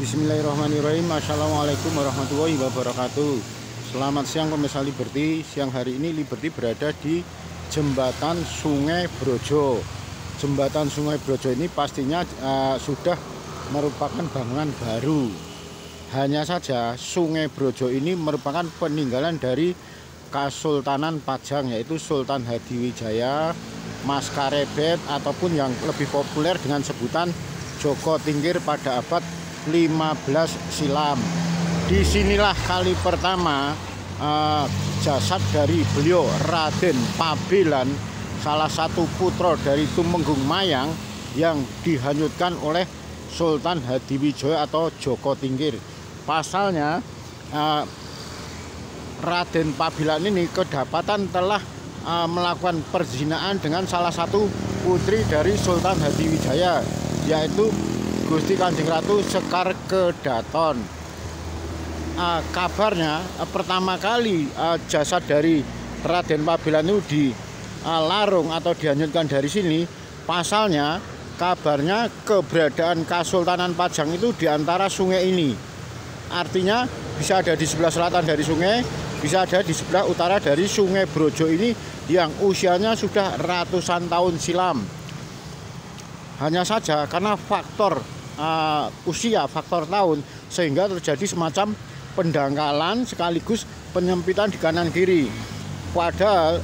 Bismillahirrahmanirrahim. Assalamualaikum warahmatullahi wabarakatuh. Selamat siang pemirsa Liberty. Siang hari ini Liberty berada di jembatan Sungai Brojo. Jembatan Sungai Brojo ini pastinya sudah merupakan bangunan baru. Hanya saja Sungai Brojo ini merupakan peninggalan dari Kesultanan Pajang, yaitu Sultan Hadiwijaya Maskarebet, ataupun yang lebih populer dengan sebutan Joko Tingkir pada abad 15 silam. Disinilah kali pertama jasad dari beliau Raden Pabelan, salah satu putra dari Tumenggung Mayang, yang dihanyutkan oleh Sultan Hadiwijaya atau Joko Tingkir. Pasalnya Raden Pabelan ini kedapatan telah melakukan perzinahan dengan salah satu putri dari Sultan Hadiwijaya, yaitu Gusti Kanjeng Ratu Sekar Kedaton. Kabarnya pertama kali jasad dari Raden Pabelan itu dilarung atau dihanyutkan dari sini. Pasalnya kabarnya keberadaan Kesultanan Pajang itu di antara sungai ini. Artinya bisa ada di sebelah selatan dari sungai, bisa ada di sebelah utara dari Sungai Brojo ini yang usianya sudah ratusan tahun silam. Hanya saja karena faktor usia, faktor tahun, sehingga terjadi semacam pendangkalan sekaligus penyempitan di kanan kiri. Padahal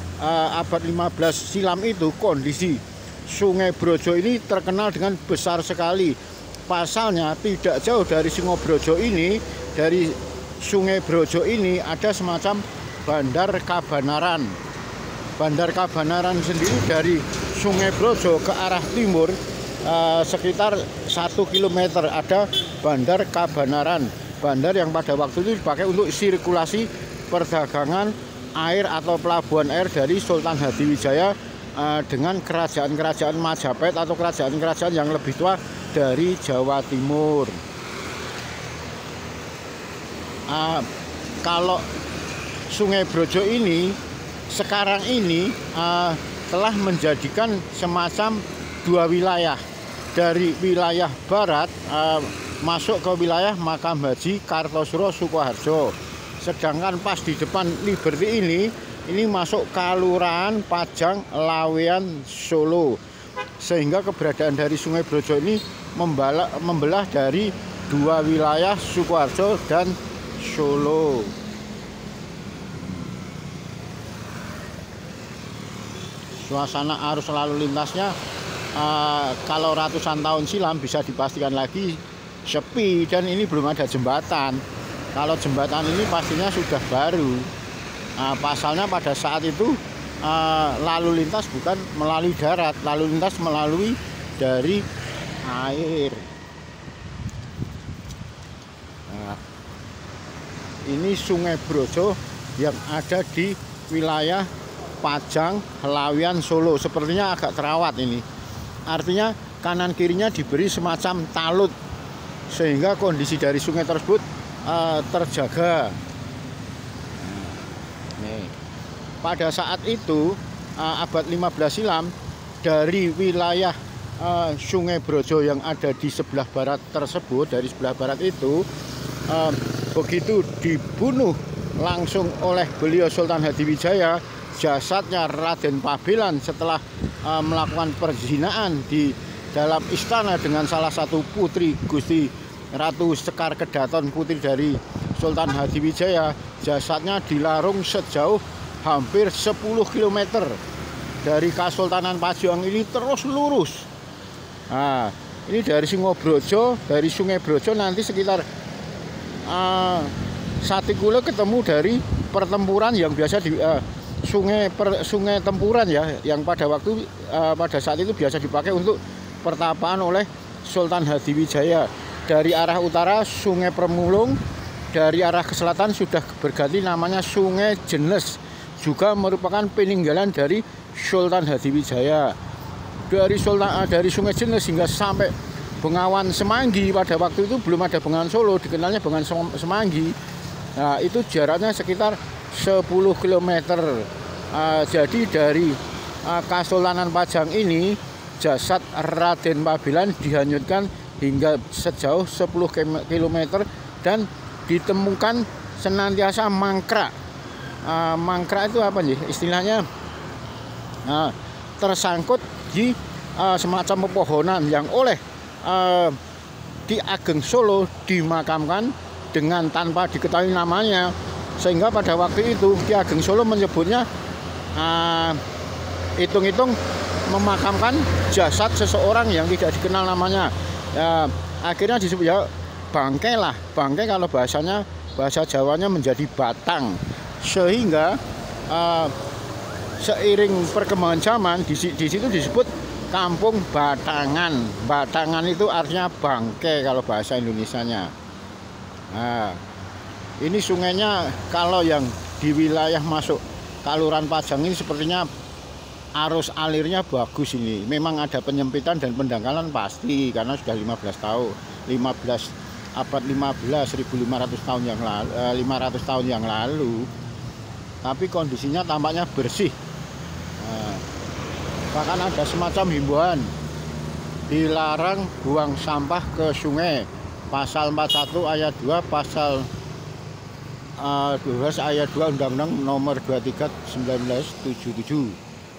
abad 15 silam itu kondisi Sungai Brojo ini terkenal dengan besar sekali. Pasalnya tidak jauh dari Sungai Brojo ini, dari Sungai Brojo ini ada semacam Bandar Kabanaran. Bandar Kabanaran sendiri dari Sungai Brojo ke arah timur sekitar 1 km ada Bandar Kabanaran. Bandar yang pada waktu itu dipakai untuk sirkulasi perdagangan air atau pelabuhan air dari Sultan Hadiwijaya dengan kerajaan-kerajaan Majapahit atau kerajaan-kerajaan yang lebih tua dari Jawa Timur. Kalau Sungai Brojo ini sekarang ini telah menjadikan semacam dua wilayah. Dari wilayah barat masuk ke wilayah Makam Haji Kartosuro Sukoharjo. Sedangkan pas di depan Liberty ini masuk Kelurahan Pajang Lawean Solo. Sehingga keberadaan dari Sungai Brojo ini membelah dari dua wilayah Sukoharjo dan Solo. Suasana arus lalu lintasnya kalau ratusan tahun silam bisa dipastikan lagi sepi, dan ini belum ada jembatan. Kalau jembatan ini pastinya sudah baru. Pasalnya pada saat itu lalu lintas bukan melalui darat, lalu lintas melalui dari air. Ini Sungai Brojo yang ada di wilayah Pajang Lawean Solo. Sepertinya agak terawat ini. Artinya kanan kirinya diberi semacam talut, sehingga kondisi dari sungai tersebut terjaga. Nih. Pada saat itu abad 15 silam, dari wilayah Sungai Brojo yang ada di sebelah barat tersebut, dari sebelah barat itu begitu dibunuh langsung oleh beliau Sultan Hadiwijaya, jasadnya Raden Pabelan setelah melakukan perzinahan di dalam istana dengan salah satu putri Gusti Ratu Sekar Kedaton, putri dari Sultan Hadiwijaya. Jasadnya dilarung sejauh hampir 10 km dari Kesultanan Pajang ini terus lurus. Nah, ini dari Sungai Brojo nanti sekitar 1 kilo ketemu dari pertempuran yang biasa di sungai tempuran ya, yang pada saat itu biasa dipakai untuk pertapaan oleh Sultan Hadiwijaya. Dari arah utara Sungai Permulung, dari arah ke selatan sudah berganti namanya Sungai Jenes, juga merupakan peninggalan dari Sultan Hadiwijaya. Dari Sungai Jenes hingga sampai Bengawan Semanggi, pada waktu itu belum ada Bengawan Solo, dikenalnya Bengawan Semanggi. Nah, itu jaraknya sekitar 10 km. Jadi dari Kesultanan Pajang ini jasad Raden Pabelan dihanyutkan hingga sejauh 10 km dan ditemukan senantiasa mangkrak. Mangkrak itu apa nih istilahnya? Tersangkut di semacam pepohonan yang oleh Ki Ageng Solo dimakamkan dengan tanpa diketahui namanya, sehingga pada waktu itu Ki Ageng Solo menyebutnya hitung-hitung memakamkan jasad seseorang yang tidak dikenal namanya. Akhirnya disebut ya bangkai lah, bangkai kalau bahasa Jawanya menjadi batang, sehingga seiring perkembangan zaman di situ disebut Kampung Batangan. Batangan itu artinya bangkai kalau bahasa Indonesianya. Nah, ini sungainya kalau yang di wilayah masuk Kaluran Pajang ini sepertinya arus alirnya bagus ini. Memang ada penyempitan dan pendangkalan pasti karena sudah 15 tahun. Abad 15 1500 tahun yang lalu, 500 tahun yang lalu. Tapi kondisinya tampaknya bersih. Bahkan ada semacam himbauan dilarang buang sampah ke sungai, pasal 41 ayat 2, pasal 12 ayat 2 Undang-Undang nomor 23 1977,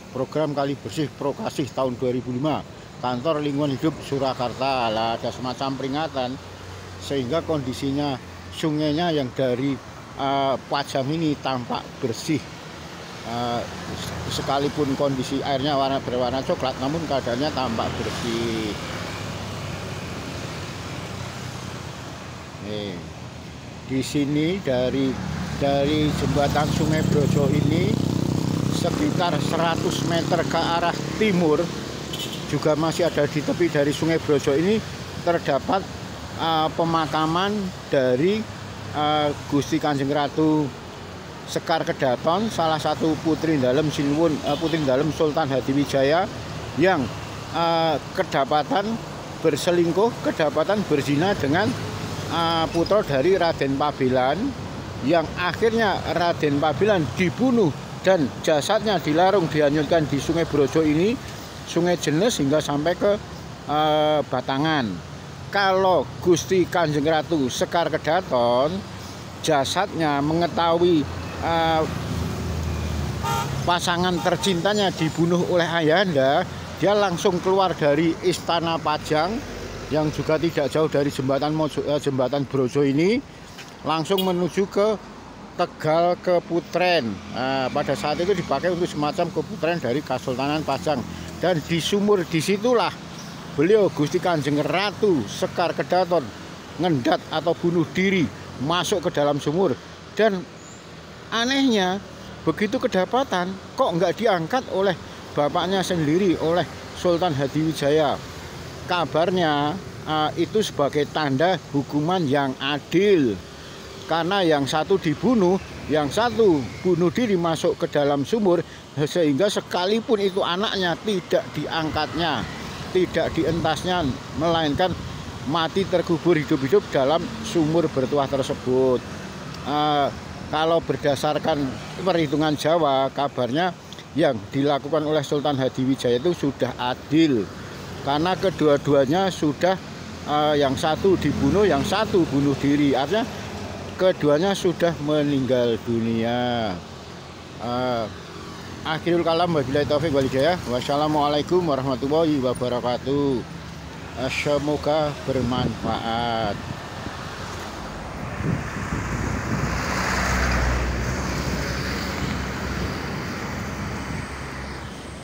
program Kali Bersih Prokasih tahun 2005, Kantor Lingkungan Hidup Surakarta. Lah, ada semacam peringatan sehingga kondisinya sungainya yang dari Pajang ini tampak bersih. Sekalipun kondisi airnya berwarna coklat, namun keadaannya tampak bersih. Nih, di sini dari jembatan Sungai Brojo ini sekitar 100 meter ke arah timur juga masih ada di tepi dari Sungai Brojo ini terdapat pemakaman dari Gusti Kanjeng Ratu Sekar Kedaton, salah satu putri dalem Sinuwun, putri dalem Sultan Hadiwijaya yang kedapatan berselingkuh, kedapatan berzina dengan putra dari Raden Pabilan, yang akhirnya Raden Pabilan dibunuh dan jasadnya dilarung dihanyutkan di Sungai Brojo ini, Sungai Jenes, hingga sampai ke Batangan. Kalau Gusti Kanjeng Ratu Sekar Kedaton, jasadnya mengetahui pasangan tercintanya dibunuh oleh ayahanda, dia langsung keluar dari Istana Pajang yang juga tidak jauh dari jembatan Brojo ini, langsung menuju ke Tegal Keputren. Pada saat itu dipakai untuk semacam keputren dari Kesultanan Pajang, dan di sumur disitulah beliau Gusti Kanjeng Ratu Sekar Kedaton ngendat atau bunuh diri masuk ke dalam sumur. Dan anehnya, begitu kedapatan kok nggak diangkat oleh bapaknya sendiri, oleh Sultan Hadiwijaya. Kabarnya itu sebagai tanda hukuman yang adil, karena yang satu dibunuh, yang satu bunuh diri masuk ke dalam sumur, sehingga sekalipun itu anaknya tidak diangkatnya, tidak dientasnya, melainkan mati terkubur hidup-hidup dalam sumur bertuah tersebut. Kalau berdasarkan perhitungan Jawa, kabarnya yang dilakukan oleh Sultan Hadiwijaya itu sudah adil, karena kedua-duanya sudah yang satu dibunuh, yang satu bunuh diri, artinya keduanya sudah meninggal dunia. Akhirul kalam, wabillahi taufiq wal hidayah. Wassalamualaikum warahmatullahi wabarakatuh. Semoga bermanfaat.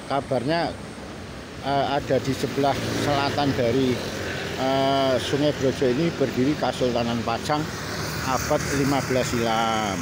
Kabarnya ada di sebelah selatan dari Sungai Brojo ini berdiri Kesultanan Pajang abad 15 silam.